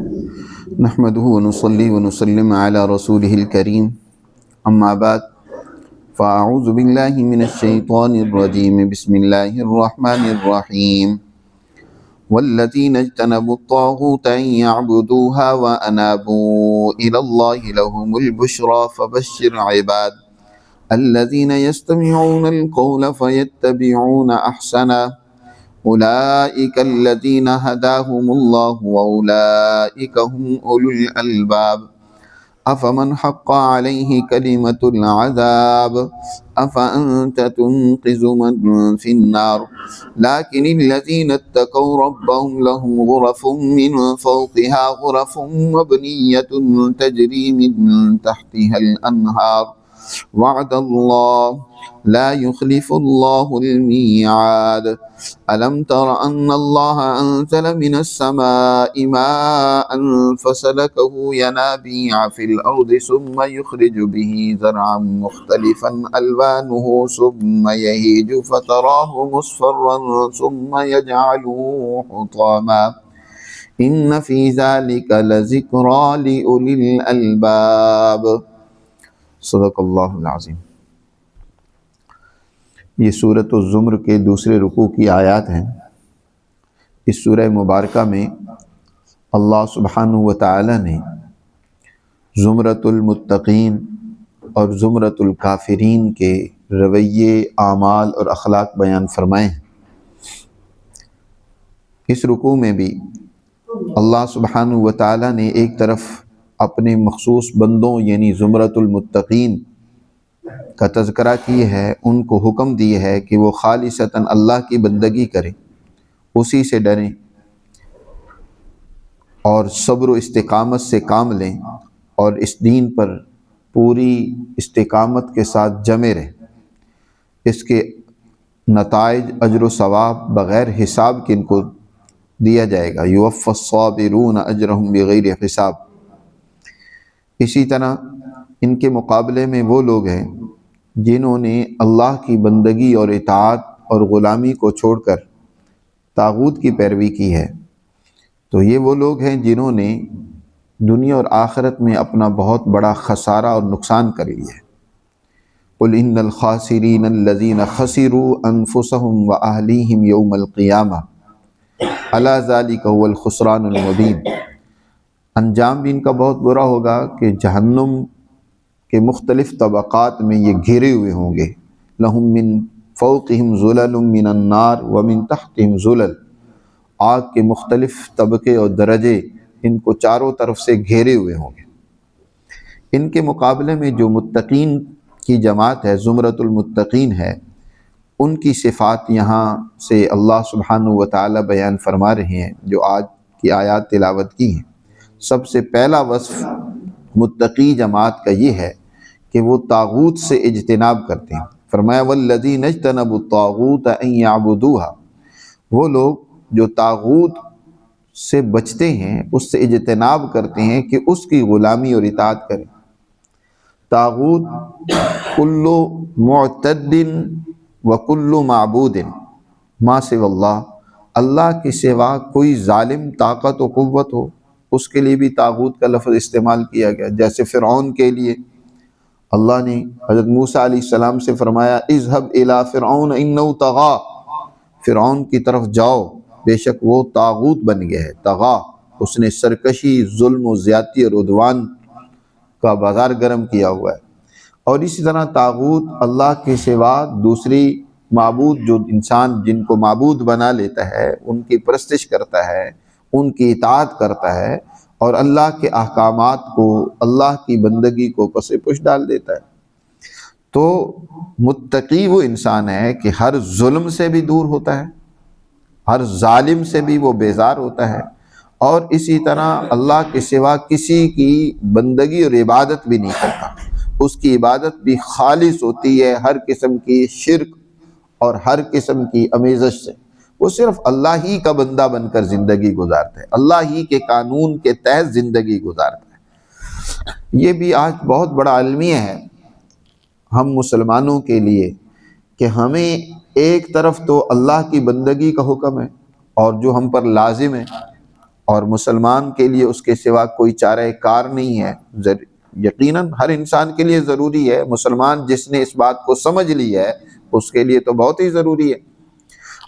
نحمده ونصلي ونسلم على رسوله الكريم أما بعد فأعوذ بالله من الشيطان الرجيم بسم الله الرحمن الرحيم والذين اجتنبوا الطاغوت أن يعبدوها وأنابوا إلى الله لهم البشرى فبشر عباد الذين يستمعون القول فيتبعون أحسنه أولئك الذين هداهم الله وأولئك هم أولو الألباب أفمن حق عليه كلمة العذاب أفأنت تنقذ من في النار لكن الذين اتقوا ربهم لهم غرف من فوقها غرف مبنية تجري من تحتها الأنهار وعد الله لا يخلف الله الميعاد ألم تر أن الله أنزل من السماء ماء فسلكه ينابيع في الأرض ثم يخرج به زرعا مختلفا ألوانه ثم يهيج فتراه مصفرا ثم يجعله حطاما إن في ذلك لذكرى لأولي الألباب صدق اللہ العظیم۔ یہ سورۃ الزمر کے دوسرے رکوع کی آیات ہیں۔ اس سورہ مبارکہ میں اللہ سبحانہ و تعالی نے زمرۃ المتقین اور زمرۃ الکافرین کے رویے، اعمال اور اخلاق بیان فرمائے ہیں۔ اس رکوع میں بھی اللہ سبحانہ و تعالی نے ایک طرف اپنے مخصوص بندوں یعنی زمرۃ المتقین کا تذکرہ کی ہے، ان کو حکم دی ہے کہ وہ خالصتاً اللہ کی بندگی کریں، اسی سے ڈریں اور صبر و استقامت سے کام لیں اور اس دین پر پوری استقامت کے ساتھ جمے رہیں۔ اس کے نتائج اجر و ثواب بغیر حساب کے ان کو دیا جائے گا، یوفی الصابرون اجرہم بغیر حساب۔ اسی طرح ان کے مقابلے میں وہ لوگ ہیں جنہوں نے اللہ کی بندگی اور اطاعت اور غلامی کو چھوڑ کر طاغوت کی پیروی کی ہے، تو یہ وہ لوگ ہیں جنہوں نے دنیا اور آخرت میں اپنا بہت بڑا خسارہ اور نقصان کر لیا ہے۔ قل ان الخاسرین الذین خسروا انفسهم واہلیہم یوم القیامہ الا ذلک هو الخسران المبین۔ انجام بھی ان کا بہت برا ہوگا کہ جہنم کے مختلف طبقات میں یہ گھرے ہوئے ہوں گے، لہم من فوقہم ظلل من النار ومن تحتہم ظلل، آگ کے مختلف طبقے اور درجے ان کو چاروں طرف سے گھیرے ہوئے ہوں گے۔ ان کے مقابلے میں جو متقین کی جماعت ہے، زمرۃ المتقین ہے، ان کی صفات یہاں سے اللہ سبحانہ و تعالی بیان فرما رہے ہیں جو آج کی آیات تلاوت کی ہیں۔ سب سے پہلا وصف متقی جماعت کا یہ ہے کہ وہ طاغوت سے اجتناب کرتے ہیں۔ فرمایا والذین اجتنبوا الطاغوت ان یعبدوها، وہ لوگ جو طاغوت سے بچتے ہیں، اس سے اجتناب کرتے ہیں کہ اس کی غلامی اور اطاعت کریں۔ طاغوت کل معتد وکل معبود ما سوی اللہ، اللہ کے سوا کوئی ظالم طاقت و قوت ہو اس کے لیے بھی طاغوت کا لفظ استعمال کیا گیا۔ جیسے فرعون کے لیے اللہ نے حضرت موسیٰ علیہ السلام سے فرمایا اذهب الی فرعون انه طغی، فرعون کی طرف جاؤ، بے شک وہ طاغوت بن گیا ہے، طغا، اس نے سرکشی، ظلم و زیادتی اور عدوان کا بازار گرم کیا ہوا ہے۔ اور اسی طرح طاغوت اللہ کے سوا دوسری معبود، جو انسان جن کو معبود بنا لیتا ہے، ان کی پرستش کرتا ہے، ان کی اطاعت کرتا ہے اور اللہ کے احکامات کو، اللہ کی بندگی کو پس پش ڈال دیتا ہے۔ تو متقی وہ انسان ہے کہ ہر ظلم سے بھی دور ہوتا ہے، ہر ظالم سے بھی وہ بیزار ہوتا ہے، اور اسی طرح اللہ کے سوا کسی کی بندگی اور عبادت بھی نہیں کرتا۔ اس کی عبادت بھی خالص ہوتی ہے ہر قسم کی شرک اور ہر قسم کی امیزش سے۔ وہ صرف اللہ ہی کا بندہ بن کر زندگی گزارتا ہے، اللہ ہی کے قانون کے تحت زندگی گزارتا ہے۔ یہ بھی آج بہت بڑا المیہ ہے ہم مسلمانوں کے لیے کہ ہمیں ایک طرف تو اللہ کی بندگی کا حکم ہے اور جو ہم پر لازم ہے، اور مسلمان کے لیے اس کے سوا کوئی چارہ کار نہیں ہے۔ یقیناً ہر انسان کے لیے ضروری ہے، مسلمان جس نے اس بات کو سمجھ لی ہے اس کے لیے تو بہت ہی ضروری ہے۔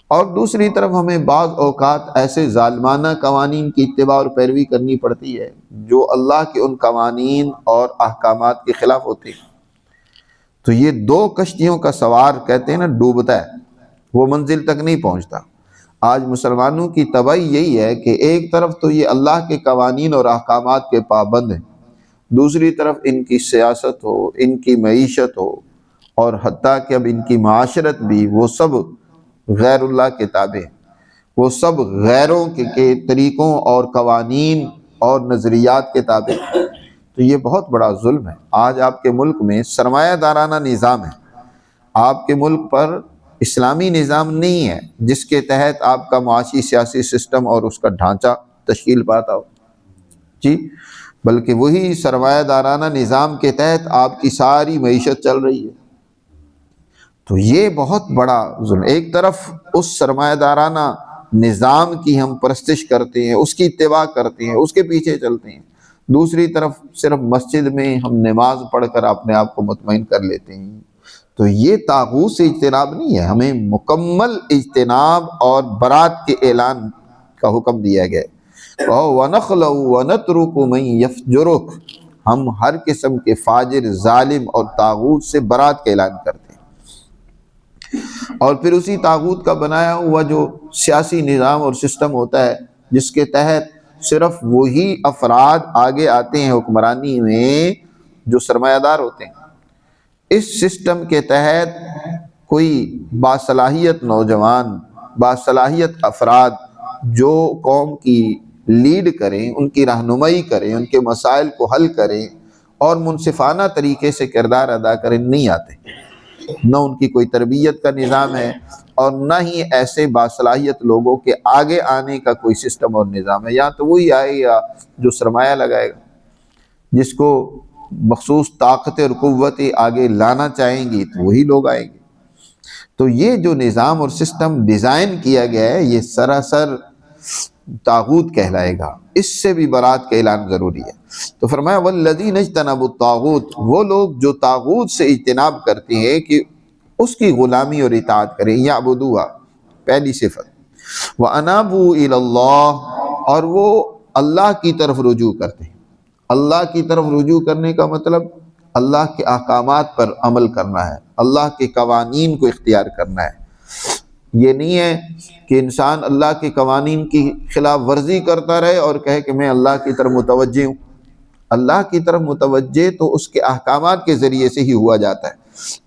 اور دوسری طرف ہمیں بعض اوقات ایسے ظالمانہ قوانین کی اتباع اور پیروی کرنی پڑتی ہے جو اللہ کے ان قوانین اور احکامات کے خلاف ہوتے ہیں۔ تو یہ دو کشتیوں کا سوار کہتے ہیں نا ڈوبتا ہے، وہ منزل تک نہیں پہنچتا۔ آج مسلمانوں کی تباہی یہی ہے کہ ایک طرف تو یہ اللہ کے قوانین اور احکامات کے پابند ہیں، دوسری طرف ان کی سیاست ہو، ان کی معیشت ہو، اور حتیٰ کہ اب ان کی معاشرت بھی، وہ سب غیر اللہ کے تابع ہیں، وہ سب غیروں کے طریقوں اور قوانین اور نظریات کے تابع ہیں۔ تو یہ بہت بڑا ظلم ہے۔ آج آپ کے ملک میں سرمایہ دارانہ نظام ہے، آپ کے ملک پر اسلامی نظام نہیں ہے جس کے تحت آپ کا معاشی سیاسی سسٹم اور اس کا ڈھانچہ تشکیل پاتا ہو، جی، بلکہ وہی سرمایہ دارانہ نظام کے تحت آپ کی ساری معیشت چل رہی ہے۔ تو یہ بہت بڑا ظلم، ایک طرف اس سرمایہ دارانہ نظام کی ہم پرستش کرتے ہیں، اس کی اتباع کرتے ہیں، اس کے پیچھے چلتے ہیں، دوسری طرف صرف مسجد میں ہم نماز پڑھ کر اپنے آپ کو مطمئن کر لیتے ہیں۔ تو یہ طاغوت سے اجتناب نہیں ہے، ہمیں مکمل اجتناب اور برات کے اعلان کا حکم دیا گیا ہے۔ وَنَخْلَعُ وَنَتْرُكُ مَن يَفْجُرُكُ، ہم ہر قسم کے فاجر، ظالم اور طاغوت سے برات کا اعلان کرتے ہیں۔ اور پھر اسی طاغوت کا بنایا ہوا جو سیاسی نظام اور سسٹم ہوتا ہے جس کے تحت صرف وہی افراد آگے آتے ہیں حکمرانی میں جو سرمایہ دار ہوتے ہیں، اس سسٹم کے تحت کوئی باصلاحیت نوجوان، باصلاحیت افراد جو قوم کی لیڈ کریں، ان کی رہنمائی کریں، ان کے مسائل کو حل کریں اور منصفانہ طریقے سے کردار ادا کریں، نہیں آتے۔ نہ ان کی کوئی تربیت کا نظام ہے اور نہ ہی ایسے باصلاحیت لوگوں کے آگے آنے کا کوئی سسٹم اور نظام ہے۔ یا تو وہی آئے گا جو سرمایہ لگائے گا، جس کو مخصوص طاقتیں اور قوتیں آگے لانا چاہیں گی تو وہی لوگ آئیں گے۔ تو یہ جو نظام اور سسٹم ڈیزائن کیا گیا ہے یہ سراسر طاغوت کہلائے گا، اس سے بھی برات کا اعلان ضروری ہے۔ تو فرمایا والذین اجتنبوا الطاغوت، وہ لوگ جو طاغوت سے اجتناب کرتے ہیں کہ اس کی غلامی اور اطاعت کریں، یعبدوها، پہلی صفت، وانابوا الی اللہ، اور وہ اللہ کی طرف رجوع کرتے ہیں۔ اللہ کی طرف رجوع کرنے کا مطلب اللہ کے احکامات پر عمل کرنا ہے، اللہ کے قوانین کو اختیار کرنا ہے۔ یہ نہیں ہے کہ انسان اللہ کے قوانین کی خلاف ورزی کرتا رہے اور کہے کہ میں اللہ کی طرف متوجہ ہوں۔ اللہ کی طرف متوجہ تو اس کے احکامات کے ذریعے سے ہی ہوا جاتا ہے۔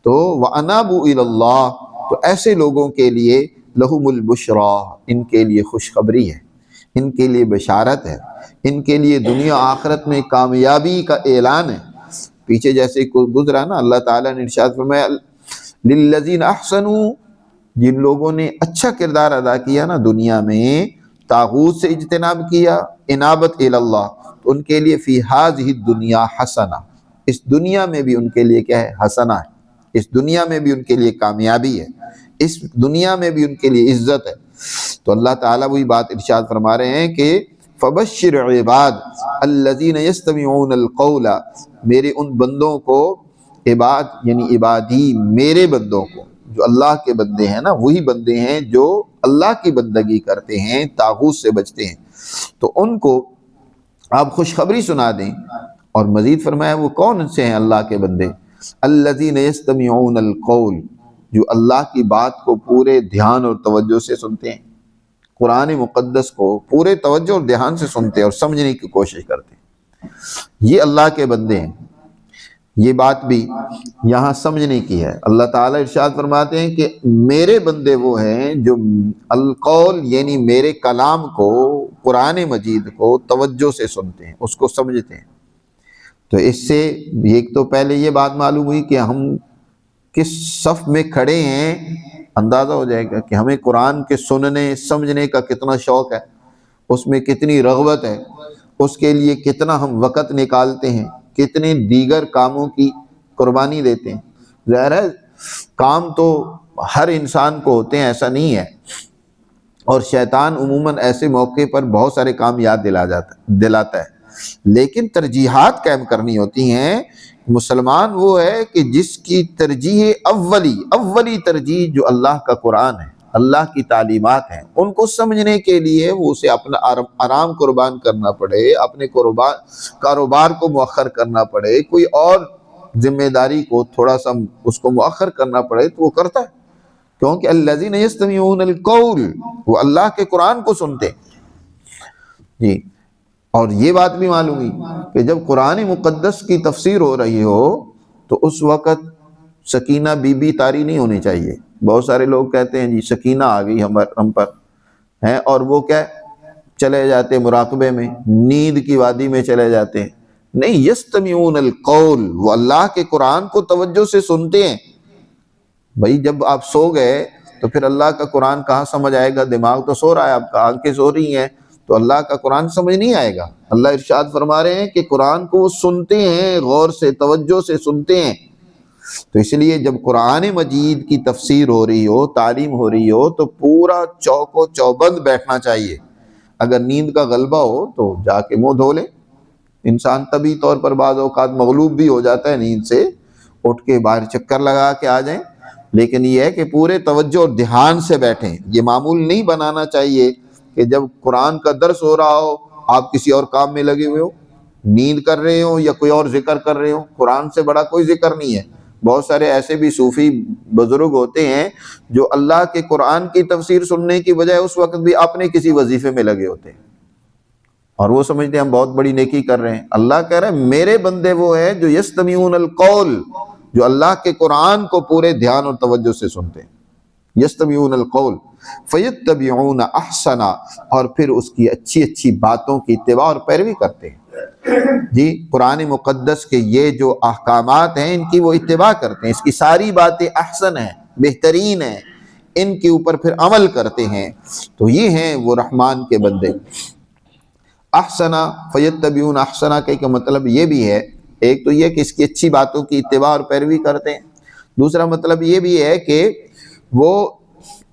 تو وَأَنَابُوا إِلَى اللَّهِ، تو ایسے لوگوں کے لیے لَهُمُ الْبُشْرَى، ان کے لیے خوشخبری ہے، ان کے لیے بشارت ہے، ان کے لیے دنیا آخرت میں کامیابی کا اعلان ہے۔ پیچھے جیسے گزرا نا، اللہ تعالیٰ نے ارشاد فرمایا لِلَّذِينَ أَحْسَنُوا، جن لوگوں نے اچھا کردار ادا کیا نا دنیا میں، طاغوت سے اجتناب کیا، انابت الی اللہ، تو ان کے لیے فی ہذہ الدنیا حسنہ، اس دنیا میں بھی ان کے لیے کیا ہے؟ حسنہ ہے، اس دنیا میں بھی ان کے لیے کامیابی ہے، اس دنیا میں بھی ان کے لیے عزت ہے۔ تو اللہ تعالیٰ وہی بات ارشاد فرما رہے ہیں کہ فبشر عباد الذین یستمعون القول، میرے ان بندوں کو، عباد یعنی عبادی، میرے بندوں کو، جو اللہ کے بندے ہیں نا، وہی بندے ہیں جو اللہ کی بندگی کرتے ہیں، طاغوت سے بچتے ہیں، تو ان کو آپ خوشخبری سنا دیں۔ اور مزید فرمایا وہ کون سے ہیں اللہ کے بندے؟ الذین یستمعون القول، جو اللہ کی بات کو پورے دھیان اور توجہ سے سنتے ہیں، قرآن مقدس کو پورے توجہ اور دھیان سے سنتے ہیں اور سمجھنے کی کوشش کرتے ہیں، یہ اللہ کے بندے ہیں۔ یہ بات بھی یہاں سمجھنے کی ہے۔ اللہ تعالیٰ ارشاد فرماتے ہیں کہ میرے بندے وہ ہیں جو القول یعنی میرے کلام کو، قرآن مجید کو توجہ سے سنتے ہیں، اس کو سمجھتے ہیں۔ تو اس سے ایک تو پہلے یہ بات معلوم ہوئی کہ ہم کس صف میں کھڑے ہیں، اندازہ ہو جائے گا کہ ہمیں قرآن کے سننے سمجھنے کا کتنا شوق ہے، اس میں کتنی رغبت ہے، اس کے لیے کتنا ہم وقت نکالتے ہیں، کتنے دیگر کاموں کی قربانی دیتے ہیں۔ ظاہر ہے کام تو ہر انسان کو ہوتے ہیں، ایسا نہیں ہے، اور شیطان عموماً ایسے موقع پر بہت سارے کام یاد دلاتا ہے، لیکن ترجیحات قائم کرنی ہوتی ہیں۔ مسلمان وہ ہے کہ جس کی ترجیح اولی ترجیح جو اللہ کا قرآن ہے، اللہ کی تعلیمات ہیں، ان کو سمجھنے کے لیے وہ اسے اپنا آرام قربان کرنا پڑے، اپنے کاروبار کو مؤخر کرنا پڑے، کوئی اور ذمہ داری کو تھوڑا سا اس کو مؤخر کرنا پڑے تو وہ کرتا ہے، کیونکہ الذین یستمعون القول، وہ اللہ کے قرآن کو سنتے جی۔ اور یہ بات بھی معلوم ہوئی کہ جب قرآن مقدس کی تفسیر ہو رہی ہو تو اس وقت سکینہ بی بی طاری نہیں ہونی چاہیے۔ بہت سارے لوگ کہتے ہیں جی سکینہ آ گئی ہم پر ہیں، اور وہ کیا چلے جاتے مراقبے میں، نیند کی وادی میں چلے جاتے ہیں۔ نہیں، یستمعون القول، وہ اللہ کے قرآن کو توجہ سے سنتے ہیں۔ بھائی جب آپ سو گئے تو پھر اللہ کا قرآن کہاں سمجھ آئے گا؟ دماغ تو سو رہا ہے آپ کا، آنکھیں سو رہی ہیں، تو اللہ کا قرآن سمجھ نہیں آئے گا۔ اللہ ارشاد فرما رہے ہیں کہ قرآن کو وہ سنتے ہیں، غور سے توجہ سے سنتے ہیں۔ تو اس لیے جب قرآن مجید کی تفسیر ہو رہی ہو، تعلیم ہو رہی ہو، تو پورا چوک و چوبند بیٹھنا چاہیے۔ اگر نیند کا غلبہ ہو تو جا کے منہ دھو لے۔ انسان طبی طور پر بعض اوقات مغلوب بھی ہو جاتا ہے نیند سے، اٹھ کے باہر چکر لگا کے آ جائیں، لیکن یہ ہے کہ پورے توجہ اور دھیان سے بیٹھیں۔ یہ معمول نہیں بنانا چاہیے کہ جب قرآن کا درس ہو رہا ہو آپ کسی اور کام میں لگے ہوئے ہو، نیند کر رہے ہو یا کوئی اور ذکر کر رہے ہو۔ قرآن سے بڑا کوئی ذکر نہیں ہے۔ بہت سارے ایسے بھی صوفی بزرگ ہوتے ہیں جو اللہ کے قرآن کی تفسیر سننے کی بجائے اس وقت بھی اپنے کسی وظیفے میں لگے ہوتے ہیں، اور وہ سمجھتے ہیں ہم بہت بڑی نیکی کر رہے ہیں۔ اللہ کہہ رہے ہیں میرے بندے وہ ہیں جو یستمعون القول، جو اللہ کے قرآن کو پورے دھیان اور توجہ سے سنتے ہیں۔ یستمعون القول فیتبعون احسنا، اور پھر اس کی اچھی اچھی باتوں کی اتباع اور پیروی کرتے ہیں۔ جی قرآن مقدس کے یہ جو احکامات ہیں ان کی وہ اتباع کرتے ہیں، اس کی ساری باتیں احسن ہیں، بہترین ہیں، ان کے اوپر پھر عمل کرتے ہیں، تو یہ ہیں وہ رحمان کے بندے۔ احسنا فیتبعون احسنا کا مطلب یہ بھی ہے، ایک تو یہ کہ اس کی اچھی باتوں کی اتباع اور پیروی کرتے ہیں، دوسرا مطلب یہ بھی ہے کہ وہ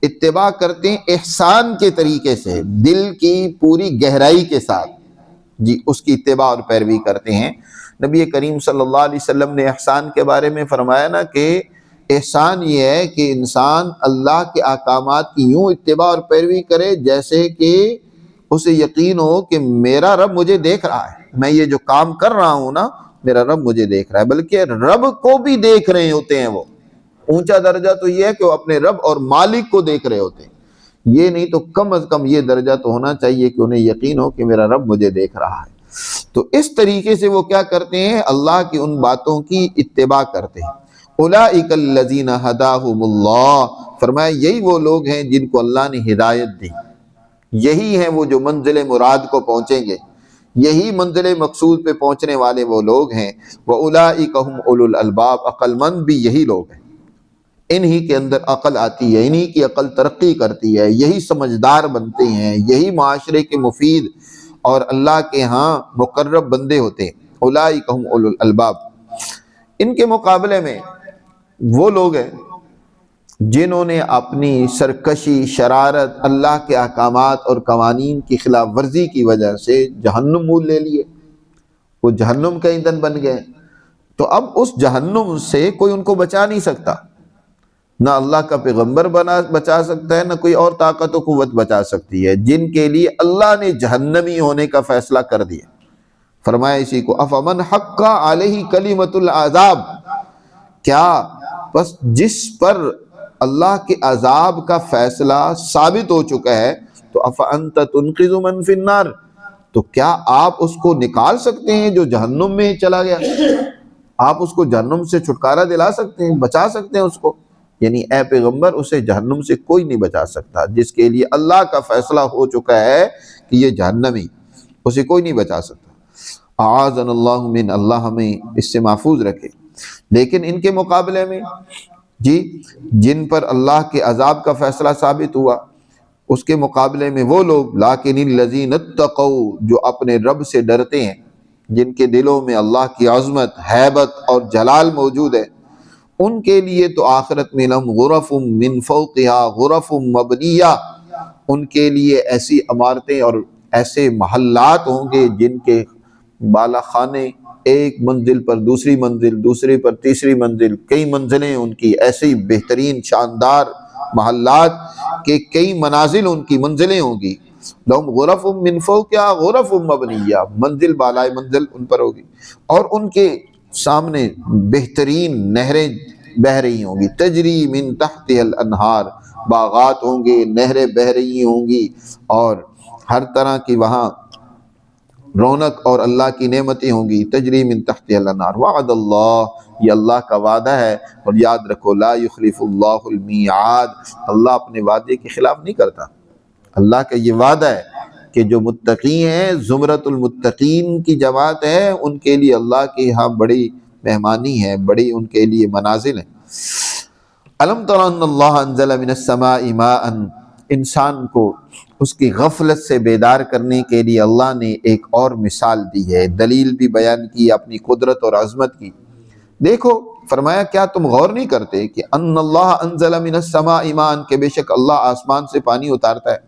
اتباع کرتے ہیں احسان کے طریقے سے، دل کی پوری گہرائی کے ساتھ، جی اس کی اتباع اور پیروی کرتے ہیں۔ نبی کریم صلی اللہ علیہ وسلم نے احسان کے بارے میں فرمایا نا کہ احسان یہ ہے کہ انسان اللہ کے احکامات کی یوں اتباع اور پیروی کرے جیسے کہ اسے یقین ہو کہ میرا رب مجھے دیکھ رہا ہے، میں یہ جو کام کر رہا ہوں نا میرا رب مجھے دیکھ رہا ہے، بلکہ رب کو بھی دیکھ رہے ہوتے ہیں۔ وہ اونچا درجہ تو یہ ہے کہ وہ اپنے رب اور مالک کو دیکھ رہے ہوتے ہیں، یہ نہیں تو کم از کم یہ درجہ تو ہونا چاہیے کہ انہیں یقین ہو کہ میرا رب مجھے دیکھ رہا ہے۔ تو اس طریقے سے وہ کیا کرتے ہیں؟ اللہ کی ان باتوں کی اتباع کرتے ہیں۔ اولئک الذین ھداھم اللہ، فرمایا یہی وہ لوگ ہیں جن کو اللہ نے ہدایت دی، یہی ہیں وہ جو منزل مراد کو پہنچیں گے، یہی منزل مقصود پہ پہنچنے والے وہ لوگ ہیں۔ وَأُولَئِكَ هُمْ أُولُو الْأَلْبَابِ، عقل مند بھی یہی لوگ ہیں، انہی کے اندر عقل آتی ہے، انہی کی عقل ترقی کرتی ہے، یہی سمجھدار بنتے ہیں، یہی معاشرے کے مفید اور اللہ کے ہاں مقرب بندے ہوتے ہیں۔ اولئک ہم اولو الالباب۔ ان کے مقابلے میں وہ لوگ ہیں جنہوں نے اپنی سرکشی، شرارت، اللہ کے احکامات اور قوانین کی خلاف ورزی کی وجہ سے جہنم مول لے لیے، وہ جہنم کا ایندھن بن گئے۔ تو اب اس جہنم سے کوئی ان کو بچا نہیں سکتا، نہ اللہ کا پیغمبر بچا سکتا ہے، نہ کوئی اور طاقت و قوت بچا سکتی ہے، جن کے لیے اللہ نے جہنمی ہونے کا فیصلہ کر دیا۔ فرمایا اسی کو افمن حق علیہ کلمۃ العذاب، کیا بس جس پر اللہ کے عذاب کا فیصلہ ثابت ہو چکا ہے تو افانت تنقذ من فی النار، تو کیا آپ اس کو نکال سکتے ہیں جو جہنم میں چلا گیا؟ آپ اس کو جہنم سے چھٹکارا دلا سکتے ہیں، بچا سکتے ہیں اس کو؟ یعنی اے پیغمبر اسے جہنم سے کوئی نہیں بچا سکتا، جس کے لیے اللہ کا فیصلہ ہو چکا ہے کہ یہ جہنمی، اسے کوئی نہیں بچا سکتا۔ اعاذنا اللہ من، اللہ ہمیں اس سے محفوظ رکھے۔ لیکن ان کے مقابلے میں جی جن پر اللہ کے عذاب کا فیصلہ ثابت ہوا، اس کے مقابلے میں وہ لوگ لیکن الذین اتقوا، جو اپنے رب سے ڈرتے ہیں، جن کے دلوں میں اللہ کی عظمت، ہیبت اور جلال موجود ہے، ان کے لیے تو آخرت میں لہم غرف من فوقہا غرف مبنیہ، ان کے لیے ایسی عمارتیں اور ایسے محلات ہوں گے جن کے بالا خانے ایک منزل پر دوسری منزل، دوسری پر تیسری منزل، کئی منزلیں ان کی، ایسی بہترین شاندار محلات کے کئی منازل ان کی منزلیں ہوں گی۔ لہم غرف من فوقہا غرف مبنیہ، منزل بالائے منزل ان پر ہوگی، اور ان کے سامنے بہترین نہریں بہہ رہی ہوں گی، تجری من تحتها الانہار، باغات ہوں گے، نہریں بہہ رہی ہوں گی، اور ہر طرح کی وہاں رونق اور اللہ کی نعمتیں ہوں گی، تجری من تحتها الانہار۔ وعد اللہ، یہ اللہ کا وعدہ ہے، اور یاد رکھو لا یخلف اللہ المیعاد، اللہ اپنے وعدے کے خلاف نہیں کرتا۔ اللہ کا یہ وعدہ ہے کہ جو متقی ہیں، زمرۃ المتقین کی جماعت ہے، ان کے لیے اللہ کے ہاں بڑی مہمانی ہے، بڑی ان کے لیے منازل ہیں۔ الم تر ان اللہ انزل من السماء ماء، انسان کو اس کی غفلت سے بیدار کرنے کے لیے اللہ نے ایک اور مثال دی ہے، دلیل بھی بیان کی اپنی قدرت اور عظمت کی۔ دیکھو فرمایا کیا تم غور نہیں کرتے کہ ان اللہ انزل من السماء ماء، کہ بے شک اللہ آسمان سے پانی اتارتا ہے،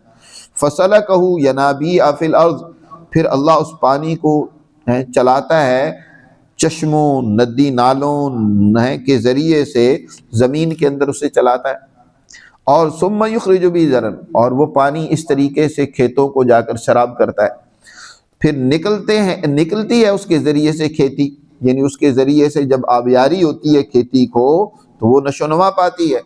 فسلکہ ینابیع فی الارض، پھر اللہ اس پانی کو چلاتا ہے چشموں، ندی نالوں کے ذریعے سے زمین کے اندر اسے چلاتا ہے، اور ثم یخرج به زرعا، اور وہ پانی اس طریقے سے کھیتوں کو جا کر شراب کرتا ہے، پھر نکلتی ہے اس کے ذریعے سے کھیتی، یعنی اس کے ذریعے سے جب آبیاری ہوتی ہے کھیتی کو تو وہ نشو و نما پاتی ہے۔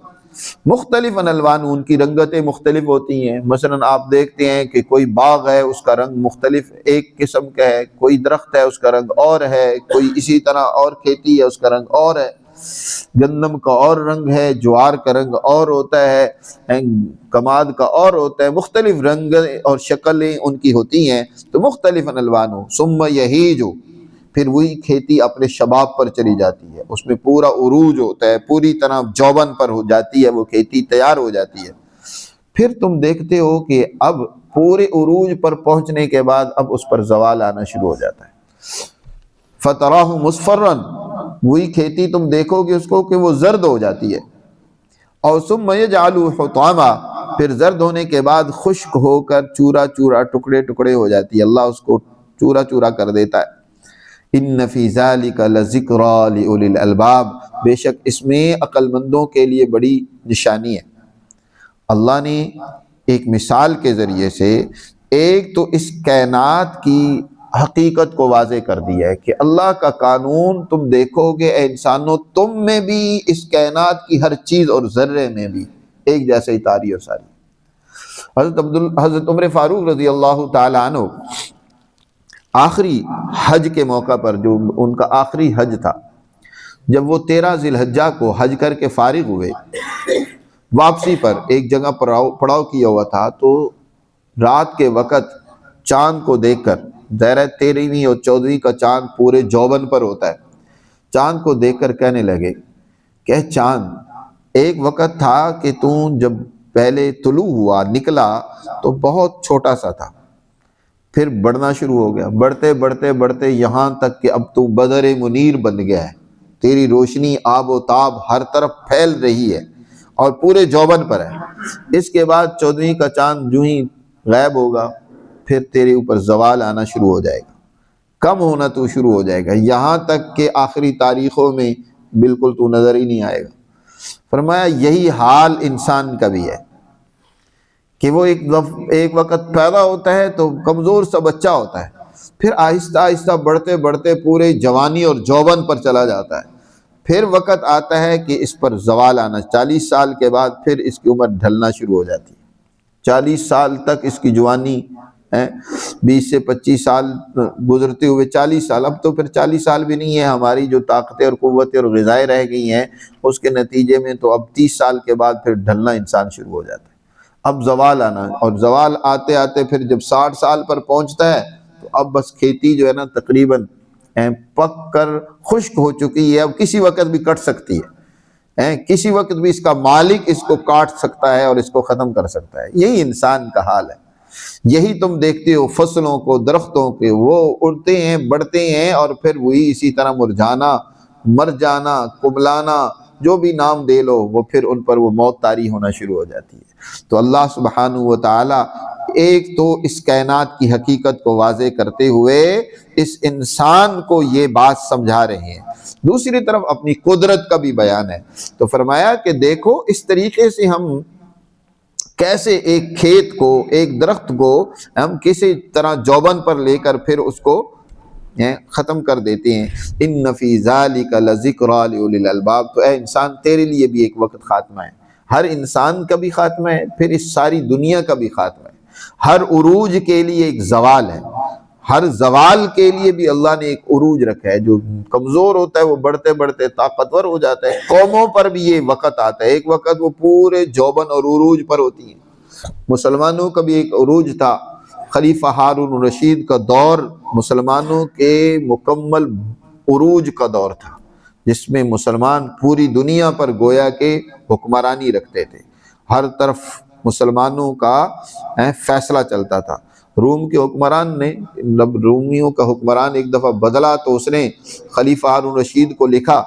مختلف الوان، ان کی رنگتیں مختلف ہوتی ہیں، مثلا آپ دیکھتے ہیں کہ کوئی باغ ہے اس کا رنگ مختلف ایک قسم کا ہے، کوئی درخت ہے اس کا رنگ اور ہے، کوئی اسی طرح اور کھیتی ہے اس کا رنگ اور ہے، گندم کا اور رنگ ہے، جوار کا رنگ اور ہوتا ہے، کماد کا اور ہوتا ہے، مختلف رنگ اور شکلیں ان کی ہوتی ہیں، تو مختلف الوان ہو ثم یہیج، پھر وہی کھیتی اپنے شباب پر چلی جاتی ہے، اس میں پورا عروج ہوتا ہے، پوری طرح جوبن پر ہو جاتی ہے، وہ کھیتی تیار ہو جاتی ہے۔ پھر تم دیکھتے ہو کہ اب پورے عروج پر پہنچنے کے بعد اب اس پر زوال آنا شروع ہو جاتا ہے۔ فتراہ مصفرا، وہی کھیتی تم دیکھو گے اس کو کہ وہ زرد ہو جاتی ہے، اور ثم یجعلہ حطاما، پھر زرد ہونے کے بعد خشک ہو کر چورا چورا ٹکڑے ٹکڑے ہو جاتی ہے، اللہ اس کو چورا چورا کر دیتا ہے۔ ان فی ذلک لذکری لأولی الالباب، بے شک اس میں عقل مندوں کے لیے بڑی نشانی ہے۔ اللہ نے ایک مثال کے ذریعے سے ایک تو اس کائنات کی حقیقت کو واضح کر دیا ہے کہ اللہ کا قانون تم دیکھو گے اے انسانوں، تم میں بھی اس کائنات کی ہر چیز اور ذرے میں بھی ایک جیسے ہی تاری اور ساری۔ حضرت عمر فاروق رضی اللہ تعالی عنہ آخری حج کے موقع پر، جو ان کا آخری حج تھا، جب وہ 13 ذی الحجہ کو حج کر کے فارغ ہوئے، واپسی پر ایک جگہ پڑاؤ کیا ہوا تھا، تو رات کے وقت چاند کو دیکھ کر، ظاہر ہے 13ویں اور 14ویں کا چاند پورے جوبن پر ہوتا ہے، چاند کو دیکھ کر کہنے لگے کہ چاند ایک وقت تھا کہ تو جب پہلے طلوع ہوا نکلا تو بہت چھوٹا سا تھا، پھر بڑھنا شروع ہو گیا، بڑھتے بڑھتے بڑھتے یہاں تک کہ اب تو بدر منیر بن گیا ہے، تیری روشنی آب و تاب ہر طرف پھیل رہی ہے اور پورے جوبن پر ہے۔ اس کے بعد 14ویں کا چاند جو ہی غائب ہوگا، پھر تیرے اوپر زوال آنا شروع ہو جائے گا، کم ہونا تو شروع ہو جائے گا، یہاں تک کہ آخری تاریخوں میں بالکل تو نظر ہی نہیں آئے گا۔ فرمایا یہی حال انسان کا بھی ہے کہ وہ ایک وقت پیدا ہوتا ہے تو کمزور سا بچہ ہوتا ہے، پھر آہستہ آہستہ بڑھتے بڑھتے پورے جوانی اور جوبن پر چلا جاتا ہے، پھر وقت آتا ہے کہ اس پر زوال آنا، 40 سال کے بعد پھر اس کی عمر ڈھلنا شروع ہو جاتی ہے، 40 سال تک اس کی جوانی ہے، 20 سے 25 سال گزرتے ہوئے 40 سال، اب تو پھر 40 سال بھی نہیں ہے، ہماری جو طاقتیں اور قوتیں اور غذائیں رہ گئی ہیں اس کے نتیجے میں تو اب 30 سال کے بعد پھر ڈھلنا انسان شروع ہو جاتا ہے، اب زوال آنا، اور زوال آتے آتے پھر جب 60 سال پر پہنچتا ہے تو اب بس کھیتی جو ہے نا تقریباً پک کر خشک ہو چکی ہے، اب کسی وقت بھی کٹ سکتی ہے، کسی وقت بھی اس کا مالک اس کو کاٹ سکتا ہے اور اس کو ختم کر سکتا ہے۔ یہی انسان کا حال ہے، یہی تم دیکھتے ہو فصلوں کو، درختوں کے، وہ اڑتے ہیں بڑھتے ہیں اور پھر وہی اسی طرح مرجھانا، مر جانا، کملانا جو بھی نام دے لو، وہ پھر ان پر وہ موت طاری ہونا شروع ہو جاتی ہے۔ تو اللہ سبحانہ و تعالی ایک تو اس کائنات کی حقیقت کو واضح کرتے ہوئے اس انسان کو یہ بات سمجھا رہے ہیں، دوسری طرف اپنی قدرت کا بھی بیان ہے۔ تو فرمایا کہ دیکھو اس طریقے سے ہم کیسے ایک کھیت کو، ایک درخت کو ہم کسی طرح جوبن پر لے کر پھر اس کو ختم کر دیتے ہیں۔ ان فی ذالک لذکریٰ لاولی الالباب، تو اے انسان تیرے لیے بھی ایک وقت خاتمہ ہے، ہر انسان کا بھی خاتمہ ہے، پھر اس ساری دنیا کا بھی خاتمہ ہے۔ ہر عروج کے لیے ایک زوال ہے، ہر زوال کے لیے بھی اللہ نے ایک عروج رکھا ہے۔ جو کمزور ہوتا ہے وہ بڑھتے بڑھتے طاقتور ہو جاتا ہے۔ قوموں پر بھی یہ وقت آتا ہے، ایک وقت وہ پورے جوبن اور عروج پر ہوتی ہیں۔ مسلمانوں کا بھی ایک عروج تھا، خلیفہ ہارون الرشید کا دور مسلمانوں کے مکمل عروج کا دور تھا، جس میں مسلمان پوری دنیا پر گویا کہ حکمرانی رکھتے تھے، ہر طرف مسلمانوں کا فیصلہ چلتا تھا۔ روم کے حکمران نے، رومیوں کا حکمران ایک دفعہ بدلا تو اس نے خلیفہ ہارون الرشید کو لکھا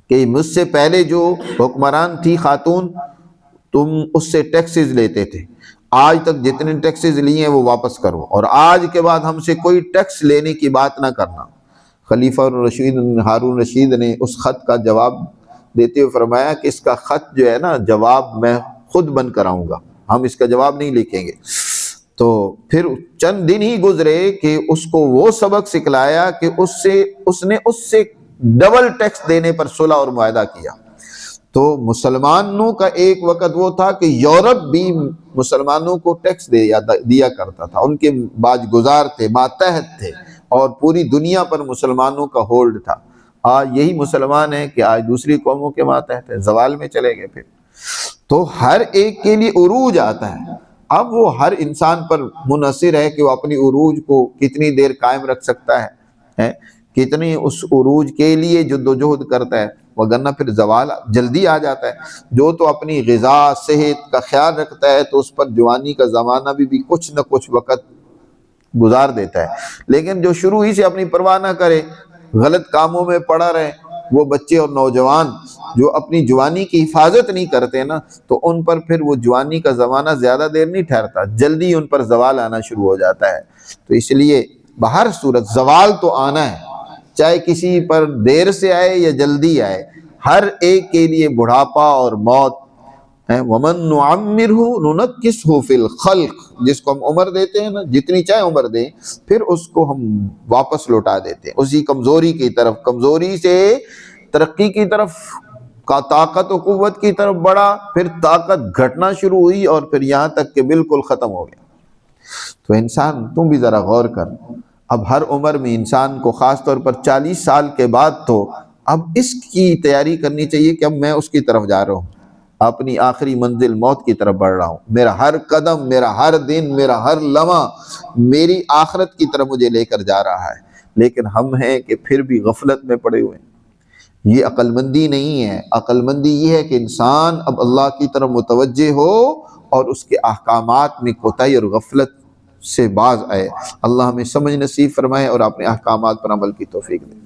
کہ مجھ سے پہلے جو حکمران تھی خاتون، تم اس سے ٹیکسز لیتے تھے، آج تک جتنے ٹیکسز لیے ہیں وہ واپس کرو، اور آج کے بعد ہم سے کوئی ٹیکس لینے کی بات نہ کرنا۔ خلیفہ ہارون رشید نے اس خط کا جواب دیتے ہوئے فرمایا کہ اس کا خط جو ہے نا، جواب میں خود بن کر آؤں گا، ہم اس کا جواب نہیں لکھیں گے۔ تو پھر چند دن ہی گزرے کہ اس کو وہ سبق سکھلایا کہ اس نے اس سے ڈبل ٹیکس دینے پر صلح اور معاہدہ کیا۔ تو مسلمانوں کا ایک وقت وہ تھا کہ یورپ بھی مسلمانوں کو ٹیکس دیا کرتا تھا، ان کے باج گزار تھے، ماتحت تھے، اور پوری دنیا پر مسلمانوں کا ہولڈ تھا۔ آج یہی مسلمان ہیں کہ آج دوسری قوموں کے ماتحت ہیں، زوال میں چلے گئے پھر۔ تو ہر ایک کے لیے عروج آتا ہے، اب وہ ہر انسان پر منحصر ہے کہ وہ اپنی عروج کو کتنی دیر قائم رکھ سکتا ہے، کتنی اس عروج کے لیے جدوجہد کرتا ہے، وگرنہ پھر زوال جلدی آ جاتا ہے۔ جو تو اپنی غذا صحت کا خیال رکھتا ہے تو اس پر جوانی کا زمانہ بھی کچھ نہ کچھ وقت گزار دیتا ہے، لیکن جو شروع ہی سے اپنی پرواہ نہ کرے، غلط کاموں میں پڑا رہے، وہ بچے اور نوجوان جو اپنی جوانی کی حفاظت نہیں کرتے نا، تو ان پر پھر وہ جوانی کا زمانہ زیادہ دیر نہیں ٹھہرتا، جلدی ان پر زوال آنا شروع ہو جاتا ہے۔ تو اس لیے بہر صورت زوال تو آنا ہے، چاہے کسی پر دیر سے آئے یا جلدی آئے، ہر ایک کے لیے بڑھاپا اور موت۔ وَمَن نُعَمِّرْهُ نُنَكِّسْهُ فِي الْخَلْقِ، جس کو ہم عمر دیتے ہیں نا، جتنی چاہے عمر دیں، پھر اس کو ہم واپس لوٹا دیتے ہیں اسی کمزوری کی طرف، کمزوری سے ترقی کی طرف، کا طاقت و قوت کی طرف بڑھا، پھر طاقت گھٹنا شروع ہوئی اور پھر یہاں تک کہ بالکل ختم ہو گیا۔ تو انسان تم بھی ذرا غور کر، اب ہر عمر میں انسان کو، خاص طور پر 40 سال کے بعد تو اب اس کی تیاری کرنی چاہیے کہ اب میں اس کی طرف جا رہا ہوں، اپنی آخری منزل موت کی طرف بڑھ رہا ہوں، میرا ہر قدم، میرا ہر دن، میرا ہر لمحہ میری آخرت کی طرف مجھے لے کر جا رہا ہے۔ لیکن ہم ہیں کہ پھر بھی غفلت میں پڑے ہوئے ہیں۔ یہ عقل مندی نہیں ہے، عقل مندی یہ ہے کہ انسان اب اللہ کی طرف متوجہ ہو اور اس کے احکامات میں کوتاہی اور غفلت سے باز آئے۔ اللہ ہمیں سمجھ نصیب فرمائے اور اپنے احکامات پر عمل کی توفیق دے۔